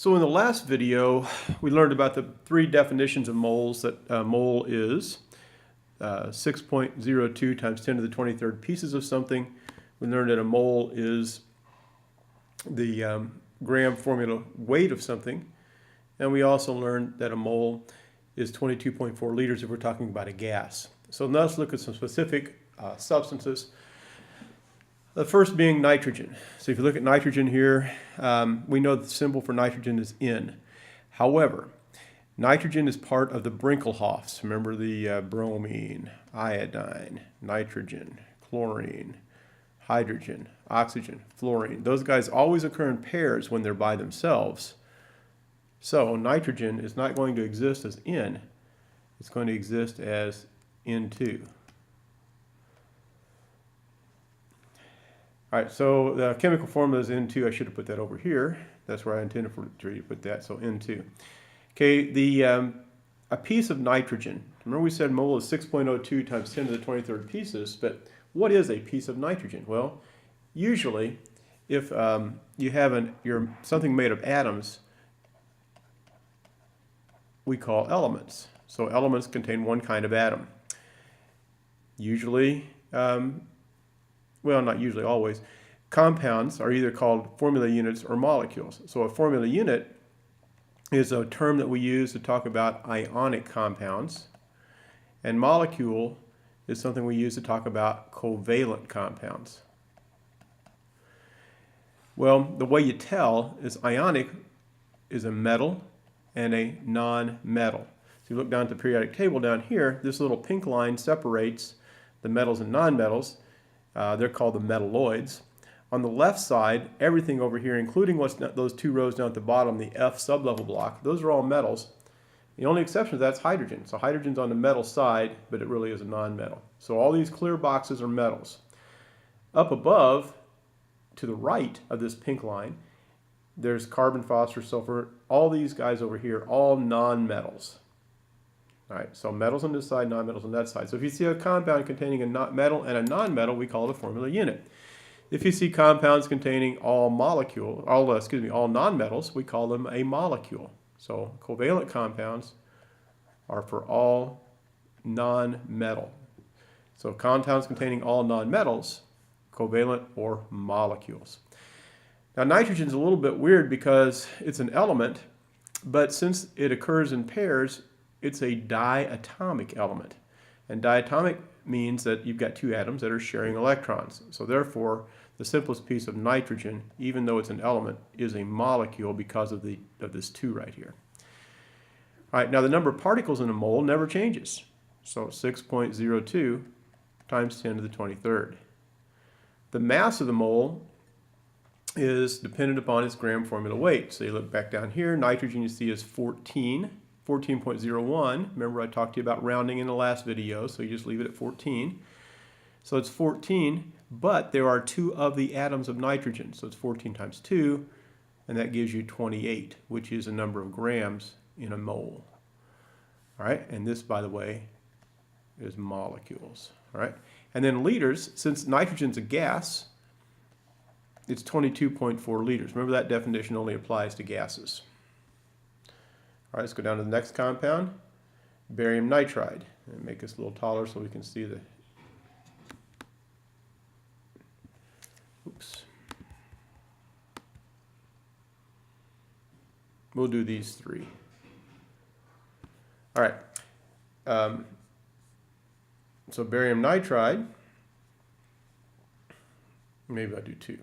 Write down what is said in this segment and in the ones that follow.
So in the last video, we learned about the three definitions of moles. That a mole is 6.02 times 10 to the 23rd pieces of something. We learned that a mole is the gram formula weight of something. And we also learned that a mole is 22.4 liters if we're talking about a gas. So now let's look at some specific substances. The first being nitrogen. So if you look at nitrogen here, we know the symbol for nitrogen is N. However, nitrogen is part of the Brinkelhoffs. Remember the bromine, iodine, nitrogen, chlorine, hydrogen, oxygen, fluorine. Those guys always occur in pairs when they're by themselves. So nitrogen is not going to exist as N. It's going to exist as N2. All right, so the chemical formula is N2. I should have put that over here. That's where I intended for you to put that, so N2. Okay, a piece of nitrogen. Remember we said mole is 6.02 times 10 to the 23rd pieces, but what is a piece of nitrogen? Well, usually if you have something made of atoms, we call elements. So elements contain one kind of atom. Usually, well, not usually, always, compounds are either called formula units or molecules. So a formula unit is a term that we use to talk about ionic compounds, and molecule is something we use to talk about covalent compounds. Well, the way you tell is ionic is a metal and a non-metal. So you look down at the periodic table down here, this little pink line separates the metals and non-metals. They're called the metalloids. On the left side, everything over here, including those two rows down at the bottom, the F sublevel block, those are all metals. The only exception to that's hydrogen. So hydrogen's on the metal side, but it really is a non-metal. So all these clear boxes are metals. Up above, to the right of this pink line, there's carbon, phosphorus, sulfur. All these guys over here, all non-metals. All right, so metals on this side, non-metals on that side. So if you see a compound containing a metal and a non-metal, we call it a formula unit. If you see compounds containing all non-metals, we call them a molecule. So covalent compounds are for all non-metal. So compounds containing all non-metals, covalent or molecules. Now nitrogen is a little bit weird because it's an element, but since it occurs in pairs, it's a diatomic element. And diatomic means that you've got two atoms that are sharing electrons. So therefore, the simplest piece of nitrogen, even though it's an element, is a molecule because of this 2 right here. All right, now the number of particles in a mole never changes. So 6.02 times 10 to the 23rd. The mass of the mole is dependent upon its gram formula weight. So you look back down here, nitrogen you see is 14.01. Remember I talked to you about rounding in the last video, so you just leave it at 14. So it's 14, but there are 2 of the atoms of nitrogen. So it's 14 times 2, and that gives you 28, which is the number of grams in a mole. All right, and this, by the way, is molecules. All right, and then liters, since nitrogen's a gas, it's 22.4 liters. Remember that definition only applies to gases. All right, let's go down to the next compound, barium nitride. And make this a little taller so we can see the, oops. We'll do these 3. All right, so barium nitride, maybe I'll do 2.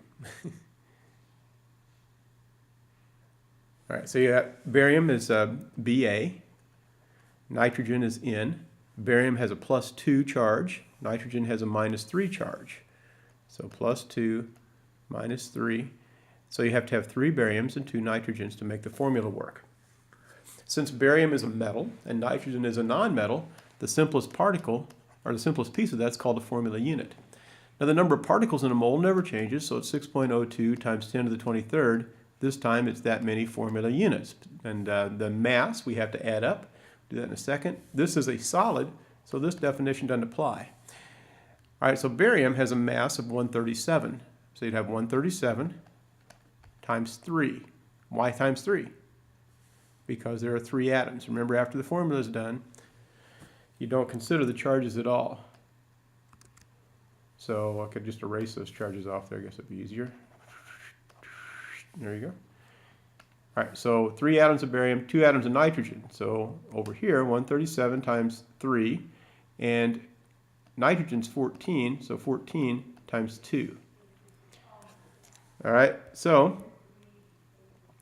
All right, so you have barium is Ba, nitrogen is N. Barium has a +2 charge, nitrogen has a -3 charge. So +2, -3. So you have to have 3 bariums and 2 nitrogens to make the formula work. Since barium is a metal and nitrogen is a non-metal, the simplest particle, or the simplest piece of that's called a formula unit. Now the number of particles in a mole never changes, so it's 6.02 times 10 to the 23rd. This time it's that many formula units. And the mass we have to add up. Do that in a second. This is a solid, so this definition doesn't apply. All right, so barium has a mass of 137. So you'd have 137 times 3. Why times 3? because there are 3 atoms. Remember, after the formula is done, you don't consider the charges at all. So I could just erase those charges off there. I guess it'd be easier. There you go. All right, so 3 atoms of barium, 2 atoms of nitrogen. So over here, 137 times 3, and nitrogen's 14, so 14 times 2. All right, so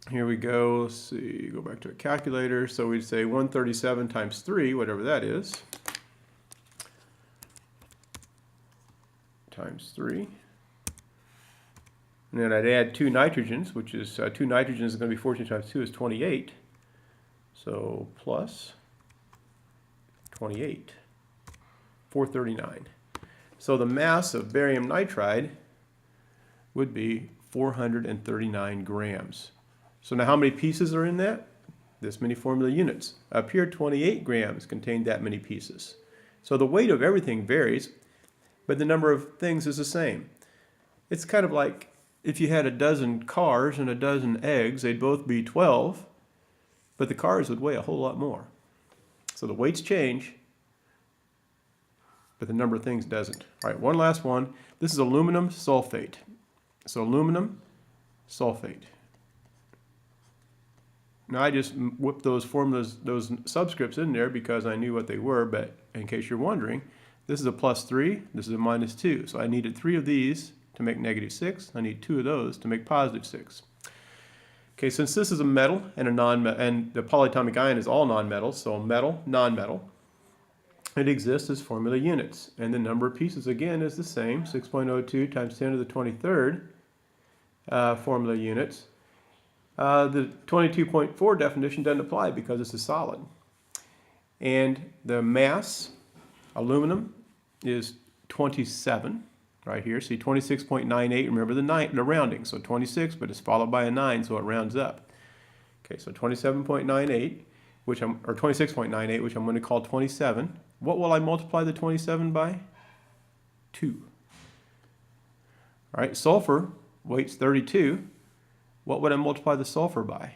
here we go. Let's see, go back to a calculator. So we'd say 137 times 3, whatever that is, times 3. And then I'd add 2 nitrogens, which is 2 nitrogens is going to be 14 times 2 is 28. So plus 28, 439. So the mass of barium nitride would be 439 grams. So now how many pieces are in that? This many formula units. Up here, 28 grams contain that many pieces. So the weight of everything varies, but the number of things is the same. It's kind of like if you had a dozen cars and a dozen eggs, they'd both be 12, but the cars would weigh a whole lot more. So the weights change, but the number of things doesn't. All right, one last one. This is aluminum sulfate. So aluminum sulfate. Now I just whipped those formulas, those subscripts in there because I knew what they were, but in case you're wondering, this is a +3, this is a -2. So I needed 3 of these to make -6. I need 2 of those to make +6. Okay, since this is a metal and and the polyatomic ion is all nonmetals, so metal, nonmetal, it exists as formula units. And the number of pieces, again, is the same, 6.02 times 10 to the 23rd formula units. The 22.4 definition doesn't apply because it's a solid. And the mass, aluminum, is 27 right here. See, 26.98, remember the rounding, so 26, but it's followed by a 9, so it rounds up. Okay, so 27.98, or 26.98, which I'm going to call 27. What will I multiply the 27 by? 2. All right, sulfur, weight's 32. What would I multiply the sulfur by?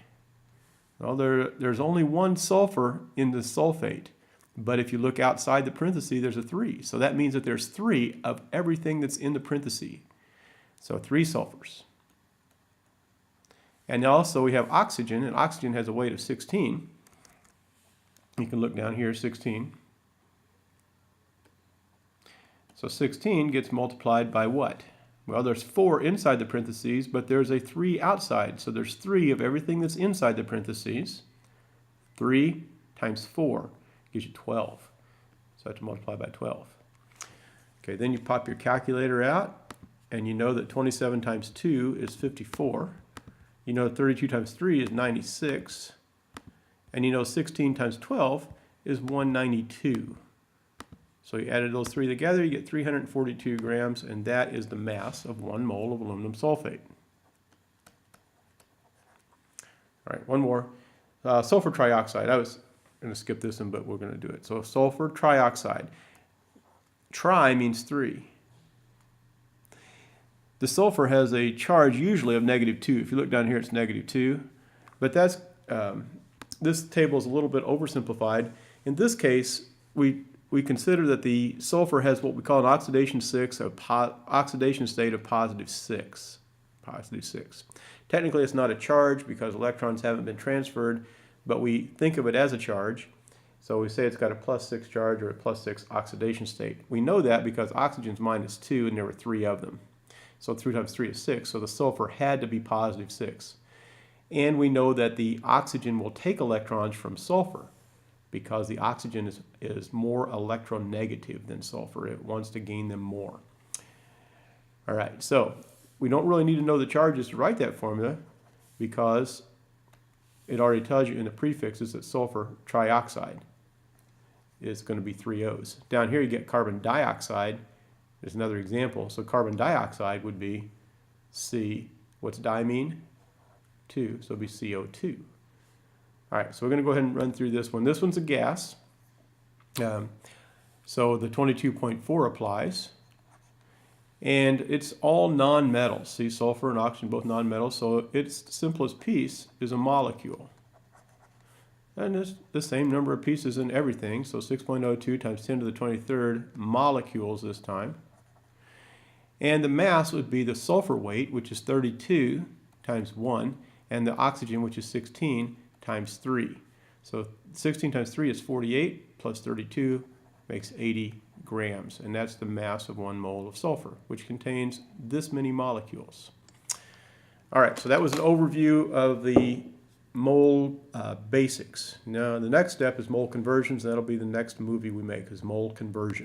Well, there's only 1 sulfur in the sulfate. But if you look outside the parenthesis, there's a 3. So that means that there's 3 of everything that's in the parenthesis. So 3 sulfurs. And also we have oxygen, and oxygen has a weight of 16. You can look down here, 16. So 16 gets multiplied by what? Well, there's 4 inside the parentheses, but there's a 3 outside. So there's 3 of everything that's inside the parentheses. 3 times 4 gives you 12. So I have to multiply by 12. Okay, then you pop your calculator out, and you know that 27 times 2 is 54. You know 32 times 3 is 96. And you know 16 times 12 is 192. So you added those 3 together, you get 342 grams, and that is the mass of 1 mole of aluminum sulfate. All right, one more. Sulfur trioxide. I was going to skip this one, but we're going to do it. So sulfur trioxide. Tri means 3. The sulfur has a charge usually of -2. If you look down here, it's -2. But that's this table is a little bit oversimplified. In this case, we consider that the sulfur has what we call an oxidation state of +6. +6. Technically, it's not a charge because electrons haven't been transferred, but we think of it as a charge. So we say it's got a +6 charge or a +6 oxidation state. We know that because oxygen's -2 and there were 3 of them. So 3 times 3 is 6, so the sulfur had to be +6. And we know that the oxygen will take electrons from sulfur because the oxygen is more electronegative than sulfur. It wants to gain them more. All right, so we don't really need to know the charges to write that formula because it already tells you in the prefixes that sulfur trioxide is going to be 3 O's. Down here you get carbon dioxide. There's another example. So carbon dioxide would be C. What's di mean? 2. So it'd be CO2. All right, so we're going to go ahead and run through this one. This one's a gas. So the 22.4 applies. And it's all non-metals. See, sulfur and oxygen, both non-metals. So its simplest piece is a molecule. And it's the same number of pieces in everything, so 6.02 times 10 to the 23rd molecules this time. And the mass would be the sulfur weight, which is 32 times 1, and the oxygen, which is 16 times 3. So 16 times 3 is 48, plus 32 makes 80 grams, and that's the mass of 1 mole of sulfur, which contains this many molecules. All right, so that was an overview of the mole basics. Now the next step is mole conversions. That'll be the next movie we make, is mole conversion.